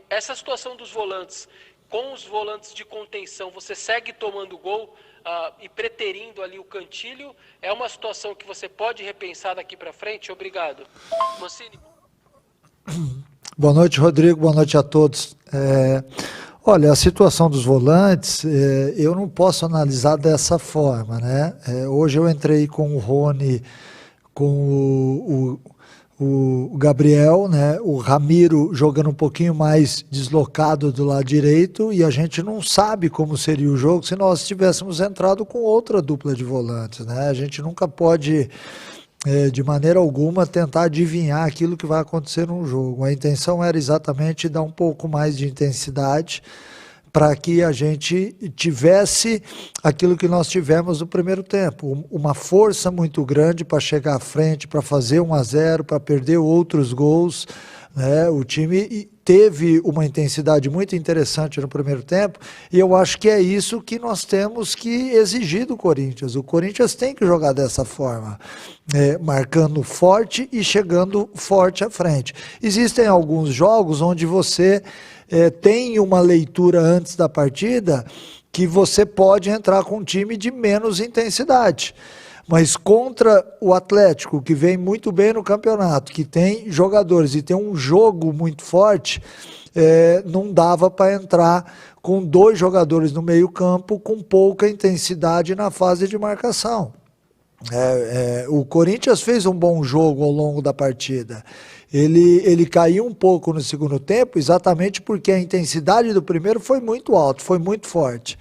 essa situação dos volantes, com os volantes de contenção, você segue tomando gol e preterindo ali o Cantillo? É uma situação que você pode repensar daqui para frente? Obrigado. Mancini. Boa noite, Rodrigo. Boa noite a todos. Olha, a situação dos volantes, eu não posso analisar dessa forma, né? Hoje eu entrei com o Rony, com o Gabriel, né? O Ramiro jogando um pouquinho mais deslocado do lado direito, e a gente não sabe como seria o jogo se nós tivéssemos entrado com outra dupla de volantes, né? A gente nunca pode, de maneira alguma, tentar adivinhar aquilo que vai acontecer num jogo. A intenção era exatamente dar um pouco mais de intensidade para que a gente tivesse aquilo que nós tivemos no primeiro tempo, uma força muito grande para chegar à frente, para fazer 1-0, para perder outros gols, né? O time teve uma intensidade muito interessante no primeiro tempo, e eu acho que é isso que nós temos que exigir do Corinthians. O Corinthians tem que jogar dessa forma, marcando forte e chegando forte à frente. Existem alguns jogos onde você tem uma leitura antes da partida que você pode entrar com um time de menos intensidade. Mas contra o Atlético, que vem muito bem no campeonato, que tem jogadores e tem um jogo muito forte, não dava para entrar com 2 jogadores no meio-campo com pouca intensidade na fase de marcação. O Corinthians fez um bom jogo ao longo da partida. Ele caiu um pouco no segundo tempo, exatamente porque a intensidade do primeiro foi muito alta, foi muito forte.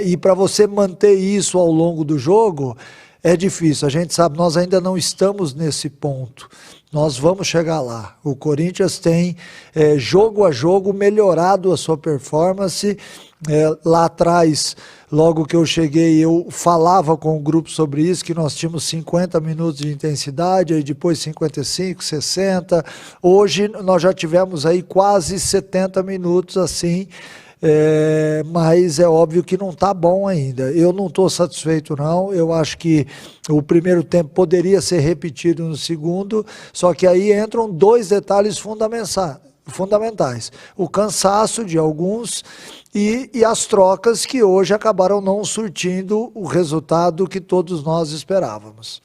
E para você manter isso ao longo do jogo, é difícil. A gente sabe, nós ainda não estamos nesse ponto. Nós vamos chegar lá. O Corinthians tem, jogo a jogo, melhorado a sua performance. Lá atrás, logo que eu cheguei, eu falava com o grupo sobre isso, que nós tínhamos 50 minutos de intensidade, aí depois 55, 60. Hoje nós já tivemos aí quase 70 minutos assim, mas é óbvio que não está bom ainda. Eu não estou satisfeito não, eu acho que o primeiro tempo poderia ser repetido no segundo, só que aí entram 2 detalhes fundamentais. O cansaço de alguns e as trocas que hoje acabaram não surtindo o resultado que todos nós esperávamos.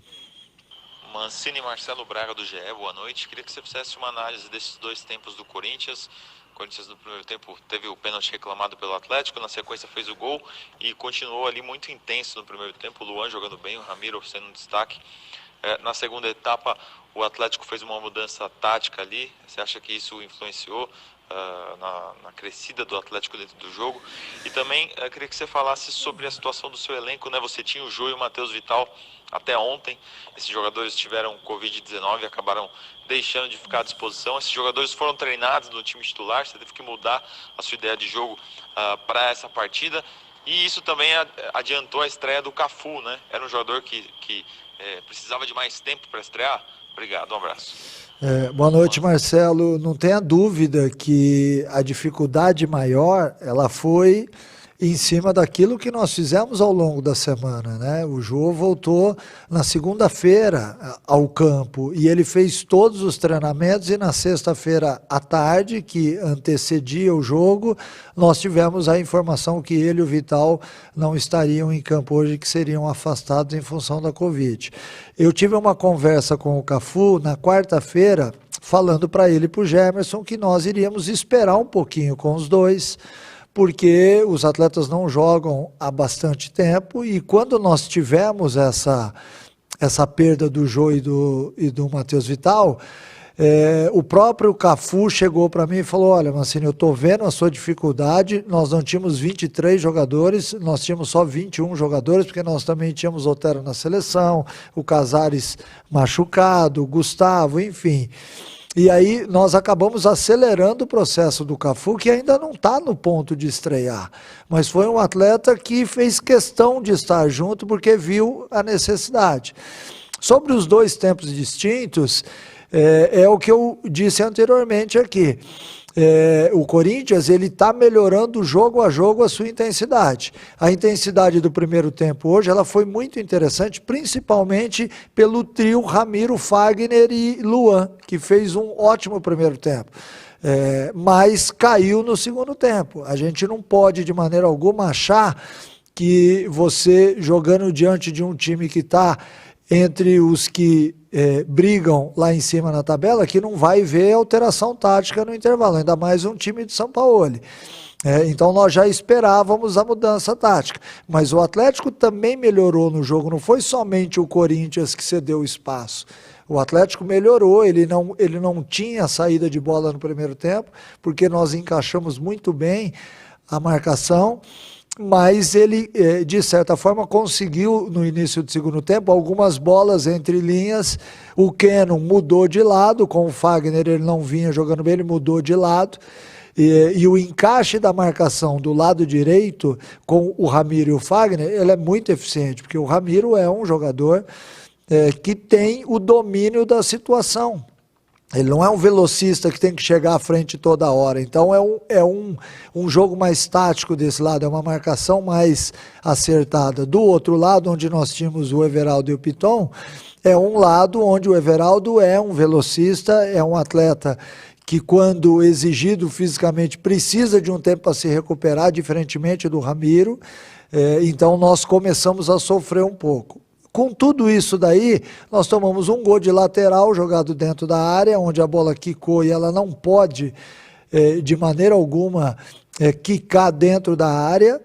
Mancini, Marcelo Braga do GE, boa noite. Queria que você fizesse uma análise desses 2 tempos do Corinthians. O Corinthians no primeiro tempo teve o pênalti reclamado pelo Atlético, na sequência fez o gol e continuou ali muito intenso no primeiro tempo. O Luan jogando bem, o Ramiro sendo um destaque. Na segunda etapa, o Atlético fez uma mudança tática ali. Você acha que isso influenciou na crescida do Atlético dentro do jogo? E também queria que você falasse sobre a situação do seu elenco, né? Você tinha o Jô e o Matheus Vital até ontem. Esses jogadores tiveram Covid-19 e acabaram deixando de ficar à disposição. Esses jogadores foram treinados no time titular. Você teve que mudar a sua ideia de jogo para essa partida. E isso também adiantou a estreia do Cafu, né? Era um jogador que precisava de mais tempo para estrear. Obrigado, um abraço. Boa noite, Marcelo. Não tenha dúvida que a dificuldade maior, ela foi em cima daquilo que nós fizemos ao longo da semana, né? O Jô voltou na segunda-feira ao campo e ele fez todos os treinamentos, e na sexta-feira à tarde, que antecedia o jogo, nós tivemos a informação que ele e o Vital não estariam em campo hoje, que seriam afastados em função da Covid. Eu tive uma conversa com o Cafu na quarta-feira, falando para ele e para o Gemerson que nós iríamos esperar um pouquinho com os dois, porque os atletas não jogam há bastante tempo, e quando nós tivemos essa perda do Jô e do Matheus Vital, o próprio Cafu chegou para mim e falou: olha, Mancini, eu estou vendo a sua dificuldade, nós não tínhamos 23 jogadores, nós tínhamos só 21 jogadores, porque nós também tínhamos Otero na seleção, o Casares machucado, o Gustavo, enfim. E aí nós acabamos acelerando o processo do Cafu, que ainda não está no ponto de estrear, mas foi um atleta que fez questão de estar junto porque viu a necessidade. Sobre os 2 tempos distintos, é o que eu disse anteriormente aqui. O Corinthians está melhorando jogo a jogo a sua intensidade. A intensidade do primeiro tempo hoje ela foi muito interessante, principalmente pelo trio Ramiro, Fagner e Luan, que fez um ótimo primeiro tempo. mas caiu no segundo tempo. A gente não pode, de maneira alguma, achar que você, jogando diante de um time que está entre os que brigam lá em cima na tabela, que não vai ver alteração tática no intervalo, ainda mais um time de São Paulo. Então nós já esperávamos a mudança tática, mas o Atlético também melhorou no jogo, não foi somente o Corinthians que cedeu espaço. O Atlético melhorou, ele não tinha saída de bola no primeiro tempo, porque nós encaixamos muito bem a marcação, mas ele, de certa forma, conseguiu, no início do segundo tempo, algumas bolas entre linhas. O Keno mudou de lado, com o Fagner ele não vinha jogando bem, ele mudou de lado. E o encaixe da marcação do lado direito com o Ramiro e o Fagner, ele é muito eficiente, porque o Ramiro é um jogador que tem o domínio da situação. Ele não é um velocista que tem que chegar à frente toda hora. Então é um jogo mais tático desse lado, é uma marcação mais acertada. Do outro lado, onde nós tínhamos o Everaldo e o Piton, é um lado onde o Everaldo é um velocista, é um atleta que, quando exigido fisicamente, precisa de um tempo para se recuperar, diferentemente do Ramiro. Então nós começamos a sofrer um pouco. Com tudo isso daí, nós tomamos um gol de lateral jogado dentro da área, onde a bola quicou e ela não pode, de maneira alguma, quicar dentro da área.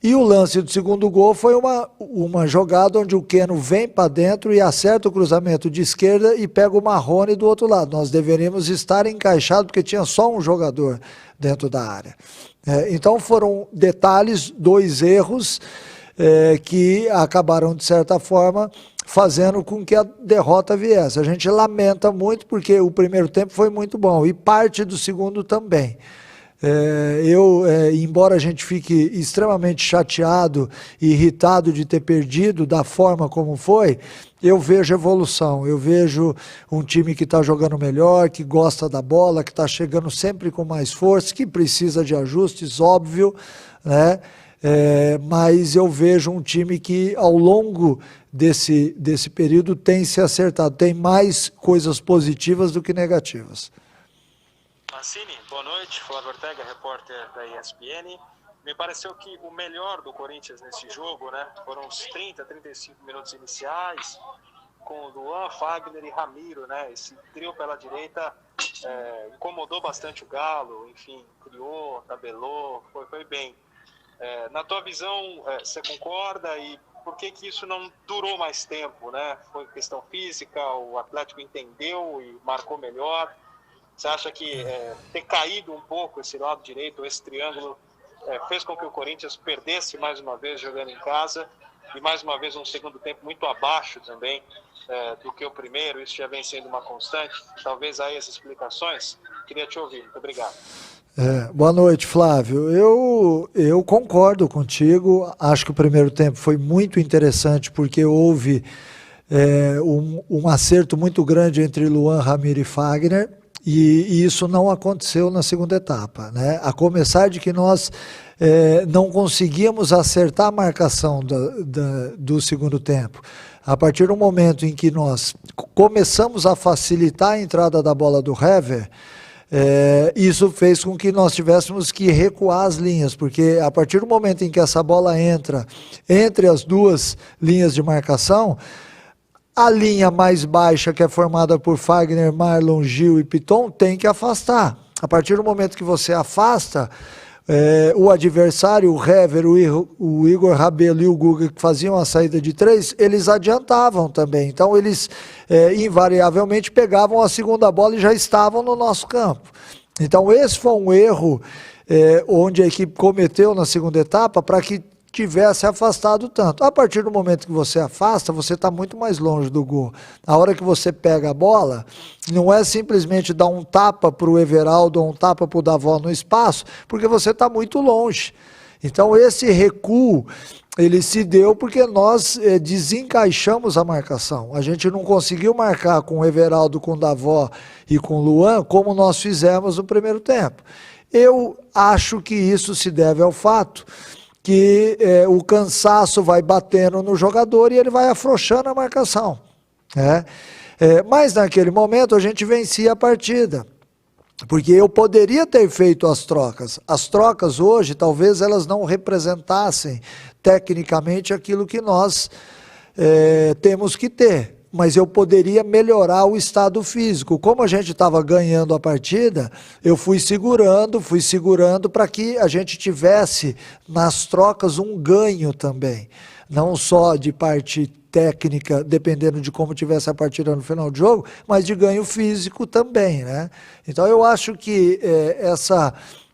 E o lance do segundo gol foi uma jogada onde o Keno vem para dentro e acerta o cruzamento de esquerda e pega o Marrone do outro lado. Nós deveríamos estar encaixados, porque tinha só um jogador dentro da área. Então foram detalhes, 2 erros, que acabaram, de certa forma, fazendo com que a derrota viesse. A gente lamenta muito, porque o primeiro tempo foi muito bom, e parte do segundo também. Embora a gente fique extremamente chateado e irritado de ter perdido da forma como foi, eu vejo evolução, eu vejo um time que está jogando melhor, que gosta da bola, que está chegando sempre com mais força, que precisa de ajustes, óbvio, né? Mas eu vejo um time que, ao longo desse período, tem se acertado, tem mais coisas positivas do que negativas. Mancini, boa noite, Flávio Ortega, repórter da ESPN. Me pareceu que o melhor do Corinthians nesse jogo, né, foram os 30, 35 minutos iniciais, com Luan, Fagner e Ramiro, né, esse trio pela direita incomodou bastante o Galo, enfim, criou, tabelou, foi bem. Na tua visão, você concorda, e por que isso não durou mais tempo, né? Foi questão física, o Atlético entendeu e marcou melhor? Você acha que ter caído um pouco esse lado direito, esse triângulo, fez com que o Corinthians perdesse mais uma vez jogando em casa, e mais uma vez um segundo tempo muito abaixo também do que o primeiro? Isso já vem sendo uma constante? Talvez aí as explicações. Queria te ouvir. Muito obrigado. Boa noite, Flávio. Eu concordo contigo, acho que o primeiro tempo foi muito interessante, porque houve um acerto muito grande entre Luan, Ramiro e Fagner, e isso não aconteceu na segunda etapa, né? A começar de que nós não conseguíamos acertar a marcação do segundo tempo. A partir do momento em que nós começamos a facilitar a entrada da bola do Hever, isso fez com que nós tivéssemos que recuar as linhas, porque a partir do momento em que essa bola entra entre as duas linhas de marcação, a linha mais baixa, que é formada por Fagner, Marlon, Gil e Piton, tem que afastar. A partir do momento que você afasta, o adversário, o Hever, o Igor Rabelo e o Guga, que faziam a saída de 3, eles adiantavam também. Então eles invariavelmente pegavam a segunda bola e já estavam no nosso campo. Então esse foi um erro onde a equipe cometeu na segunda etapa, para que tivesse afastado tanto. A partir do momento que você afasta, você está muito mais longe do gol. A hora que você pega a bola, não é simplesmente dar um tapa para o Everaldo ou um tapa para o Davó no espaço, porque você está muito longe. Então esse recuo, ele se deu porque nós desencaixamos a marcação. A gente não conseguiu marcar com o Everaldo, com o Davó e com o Luan, como nós fizemos no primeiro tempo. Eu acho que isso se deve ao fato que o cansaço vai batendo no jogador e ele vai afrouxando a marcação. Mas naquele momento a gente vencia a partida. Porque eu poderia ter feito as trocas. As trocas hoje, talvez elas não representassem tecnicamente aquilo que nós temos que ter. Mas eu poderia melhorar o estado físico. Como a gente estava ganhando a partida, eu fui segurando para que a gente tivesse nas trocas um ganho também. Não só de parte técnica, dependendo de como tivesse a partida no final do jogo, mas de ganho físico também, né? Então eu acho que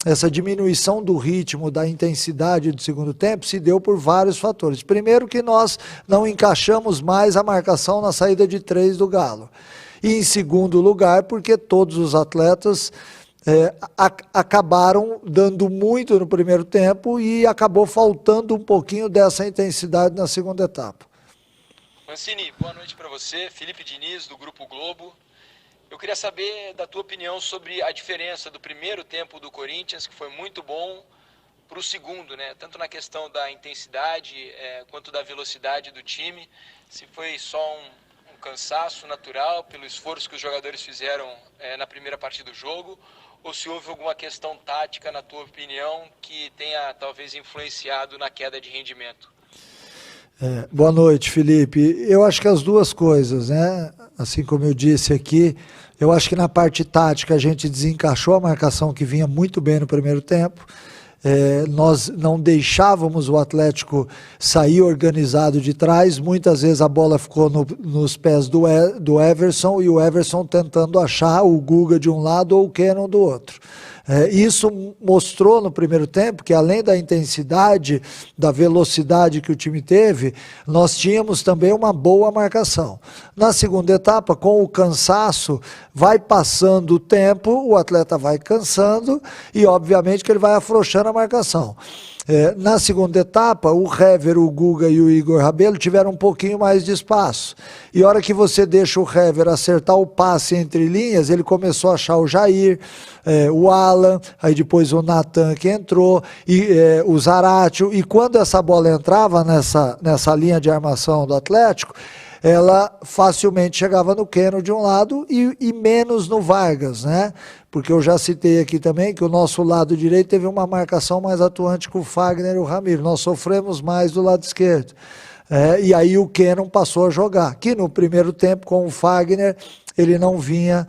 essa diminuição do ritmo, da intensidade do segundo tempo se deu por vários fatores. Primeiro que nós não encaixamos mais a marcação na saída de 3 do Galo. E em segundo lugar, porque todos os atletas acabaram dando muito no primeiro tempo e acabou faltando um pouquinho dessa intensidade na segunda etapa. Mancini, boa noite para você. Felipe Diniz, do Grupo Globo. Eu queria saber da tua opinião sobre a diferença do primeiro tempo do Corinthians, que foi muito bom, para o segundo, né? Tanto na questão da intensidade quanto da velocidade do time. Se foi só um cansaço natural pelo esforço que os jogadores fizeram na primeira parte do jogo, ou se houve alguma questão tática, na tua opinião, que tenha talvez influenciado na queda de rendimento? Boa noite, Felipe. Eu acho que as duas coisas, né? Assim como eu disse aqui, eu acho que na parte tática a gente desencaixou a marcação que vinha muito bem no primeiro tempo. Nós não deixávamos o Atlético sair organizado de trás, muitas vezes a bola ficou nos pés do Everson e o Everson tentando achar o Guga de um lado ou o Kenon do outro. Isso mostrou no primeiro tempo que além da intensidade, da velocidade que o time teve, nós tínhamos também uma boa marcação. Na segunda etapa, com o cansaço, vai passando o tempo, o atleta vai cansando e obviamente que ele vai afrouxando a marcação. Na segunda etapa, o Hever, o Guga e o Igor Rabelo tiveram um pouquinho mais de espaço. E a hora que você deixa o Hever acertar o passe entre linhas, ele começou a achar o Jair, o Alan, aí depois o Natan que entrou, e o Zaratio. E quando essa bola entrava nessa linha de armação do Atlético, ela facilmente chegava no Kenon de um lado e menos no Vargas, né? Porque eu já citei aqui também que o nosso lado direito teve uma marcação mais atuante com o Fagner e o Ramiro. Nós sofremos mais do lado esquerdo. E aí o Kenon passou a jogar, que no primeiro tempo com o Fagner ele não vinha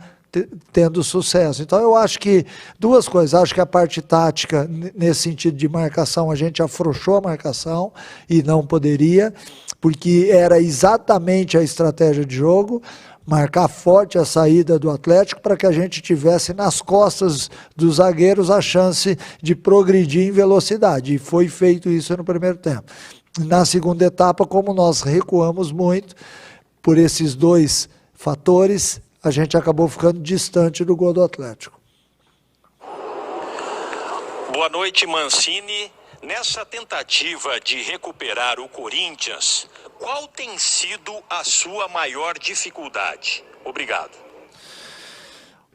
tendo sucesso. Então eu acho que duas coisas, acho que a parte tática, nesse sentido de marcação, a gente afrouxou a marcação e não poderia, porque era exatamente a estratégia de jogo, marcar forte a saída do Atlético para que a gente tivesse nas costas dos zagueiros a chance de progredir em velocidade, e foi feito isso no primeiro tempo. Na segunda etapa, como nós recuamos muito por esses dois fatores, a gente acabou ficando distante do gol do Atlético. Boa noite, Mancini. Nessa tentativa de recuperar o Corinthians, qual tem sido a sua maior dificuldade? Obrigado.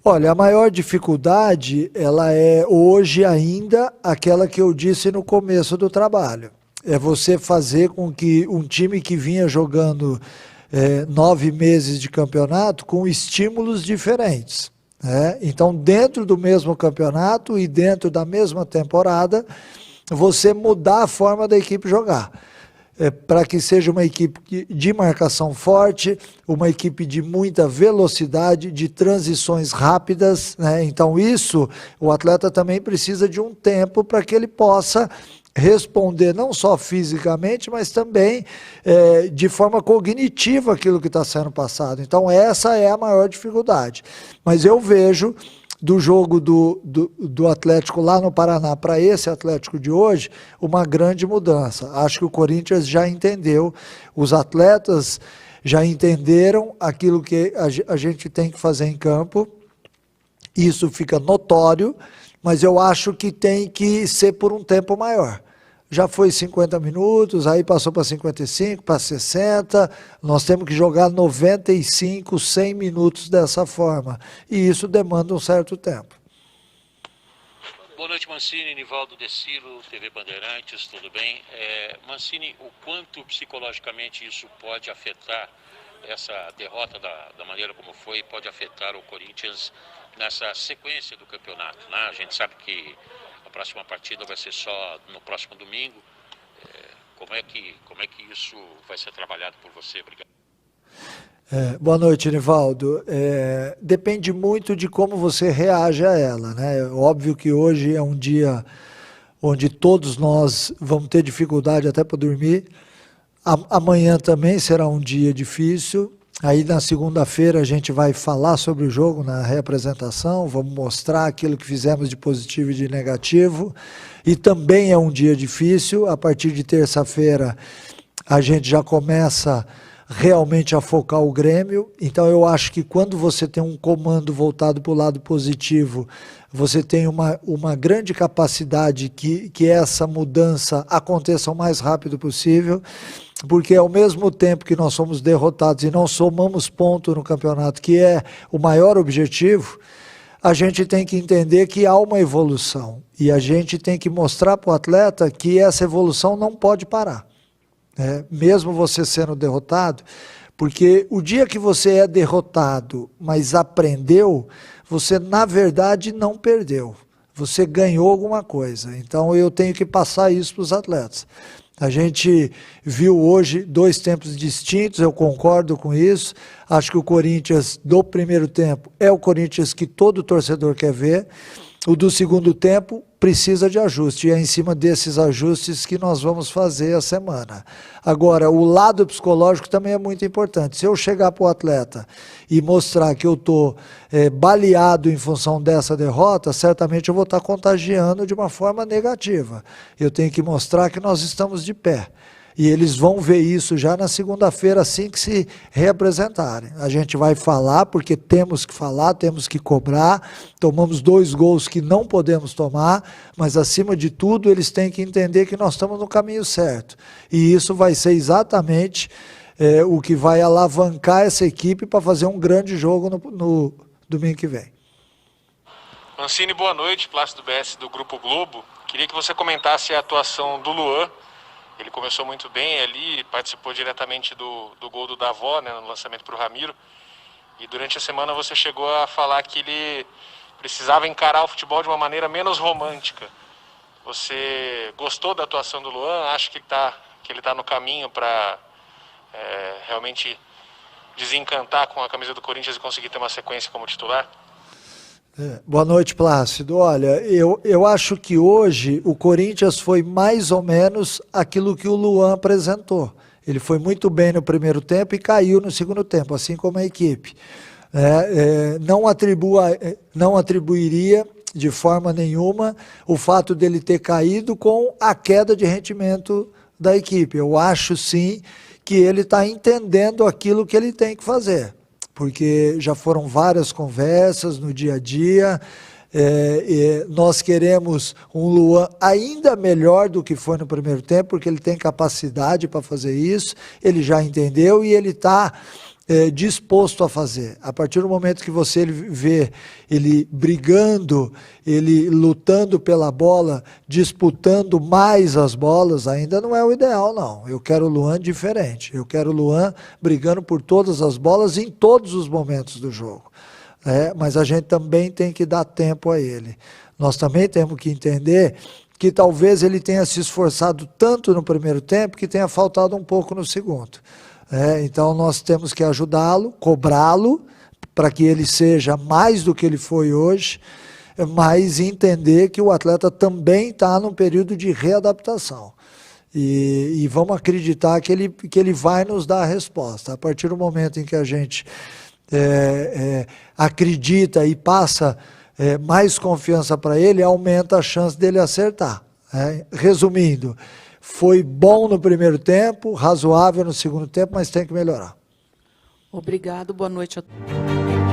Olha, a maior dificuldade, ela é hoje ainda aquela que eu disse no começo do trabalho. É você fazer com que um time que vinha jogando 9 meses de campeonato com estímulos diferentes. Então, dentro do mesmo campeonato e dentro da mesma temporada, você mudar a forma da equipe jogar. Para que seja uma equipe de marcação forte, uma equipe de muita velocidade, de transições rápidas, né? Então isso, o atleta também precisa de um tempo para que ele possa responder não só fisicamente, mas também de forma cognitiva aquilo que está sendo passado. Então essa é a maior dificuldade. Mas eu vejo do jogo do Atlético lá no Paraná para esse Atlético de hoje, uma grande mudança. Acho que o Corinthians já entendeu, os atletas já entenderam aquilo que a gente tem que fazer em campo, isso fica notório, mas eu acho que tem que ser por um tempo maior. Já foi 50 minutos, aí passou para 55, para 60, nós temos que jogar 95, 100 minutos dessa forma, e isso demanda um certo tempo. Boa noite, Mancini, Nivaldo Decilo, TV Bandeirantes, tudo bem? Mancini, o quanto psicologicamente isso pode afetar essa derrota da maneira como foi, pode afetar o Corinthians nessa sequência do campeonato, né? A gente sabe que a próxima partida vai ser só no próximo domingo. Como é que isso vai ser trabalhado por você? Obrigado. Boa noite, Nivaldo. Depende muito de como você reage a ela, né? É óbvio que hoje é um dia onde todos nós vamos ter dificuldade até para dormir. Amanhã também será um dia difícil. Aí na segunda-feira a gente vai falar sobre o jogo na reapresentação, vamos mostrar aquilo que fizemos de positivo e de negativo. E também é um dia difícil. A partir de terça-feira a gente já começa realmente a focar o Grêmio. Então eu acho que quando você tem um comando voltado para o lado positivo, você tem uma grande capacidade que essa mudança aconteça o mais rápido possível, porque ao mesmo tempo que nós somos derrotados e não somamos ponto no campeonato, que é o maior objetivo, a gente tem que entender que há uma evolução e a gente tem que mostrar para o atleta que essa evolução não pode parar. Mesmo você sendo derrotado, porque o dia que você é derrotado, mas aprendeu, você na verdade não perdeu, você ganhou alguma coisa. Então eu tenho que passar isso para os atletas. A gente viu hoje 2 tempos distintos, eu concordo com isso. Acho que o Corinthians do primeiro tempo é o Corinthians que todo torcedor quer ver. O do segundo tempo precisa de ajuste, e é em cima desses ajustes que nós vamos fazer a semana. Agora, o lado psicológico também é muito importante. Se eu chegar para o atleta e mostrar que eu estou baleado em função dessa derrota, certamente eu vou estar contagiando de uma forma negativa. Eu tenho que mostrar que nós estamos de pé. E eles vão ver isso já na segunda-feira, assim que se reapresentarem. A gente vai falar, porque temos que falar, temos que cobrar. Tomamos 2 gols que não podemos tomar, mas acima de tudo eles têm que entender que nós estamos no caminho certo. E isso vai ser exatamente o que vai alavancar essa equipe para fazer um grande jogo no domingo que vem. Mancini, boa noite. Plácido BS do Grupo Globo. Queria que você comentasse a atuação do Luan. Ele começou muito bem ali, participou diretamente do gol do Davó, né, no lançamento para o Ramiro. E durante a semana você chegou a falar que ele precisava encarar o futebol de uma maneira menos romântica. Você gostou da atuação do Luan? Acha que ele está no caminho para realmente desencantar com a camisa do Corinthians e conseguir ter uma sequência como titular? Boa noite, Plácido. Olha, eu acho que hoje o Corinthians foi mais ou menos aquilo que o Luan apresentou. Ele foi muito bem no primeiro tempo e caiu no segundo tempo, assim como a equipe. Não atribuiria de forma nenhuma o fato dele ter caído com a queda de rendimento da equipe. Eu acho sim que ele está entendendo aquilo que ele tem que fazer, porque já foram várias conversas no dia a dia. Nós queremos um Luan ainda melhor do que foi no primeiro tempo, porque ele tem capacidade para fazer isso, ele já entendeu e ele está disposto a fazer. A partir do momento que você vê ele brigando, ele lutando pela bola, disputando mais as bolas, ainda não é o ideal, não. Eu quero o Luan diferente. Eu quero o Luan brigando por todas as bolas em todos os momentos do jogo. Mas a gente também tem que dar tempo a ele. Nós também temos que entender que talvez ele tenha se esforçado tanto no primeiro tempo que tenha faltado um pouco no segundo. Então nós temos que ajudá-lo, cobrá-lo, para que ele seja mais do que ele foi hoje, mas entender que o atleta também está num período de readaptação. E vamos acreditar que ele vai nos dar a resposta. A partir do momento em que a gente acredita e passa mais confiança para ele, aumenta a chance dele acertar. Resumindo, foi bom no primeiro tempo, razoável no segundo tempo, mas tem que melhorar. Obrigado, boa noite a todos.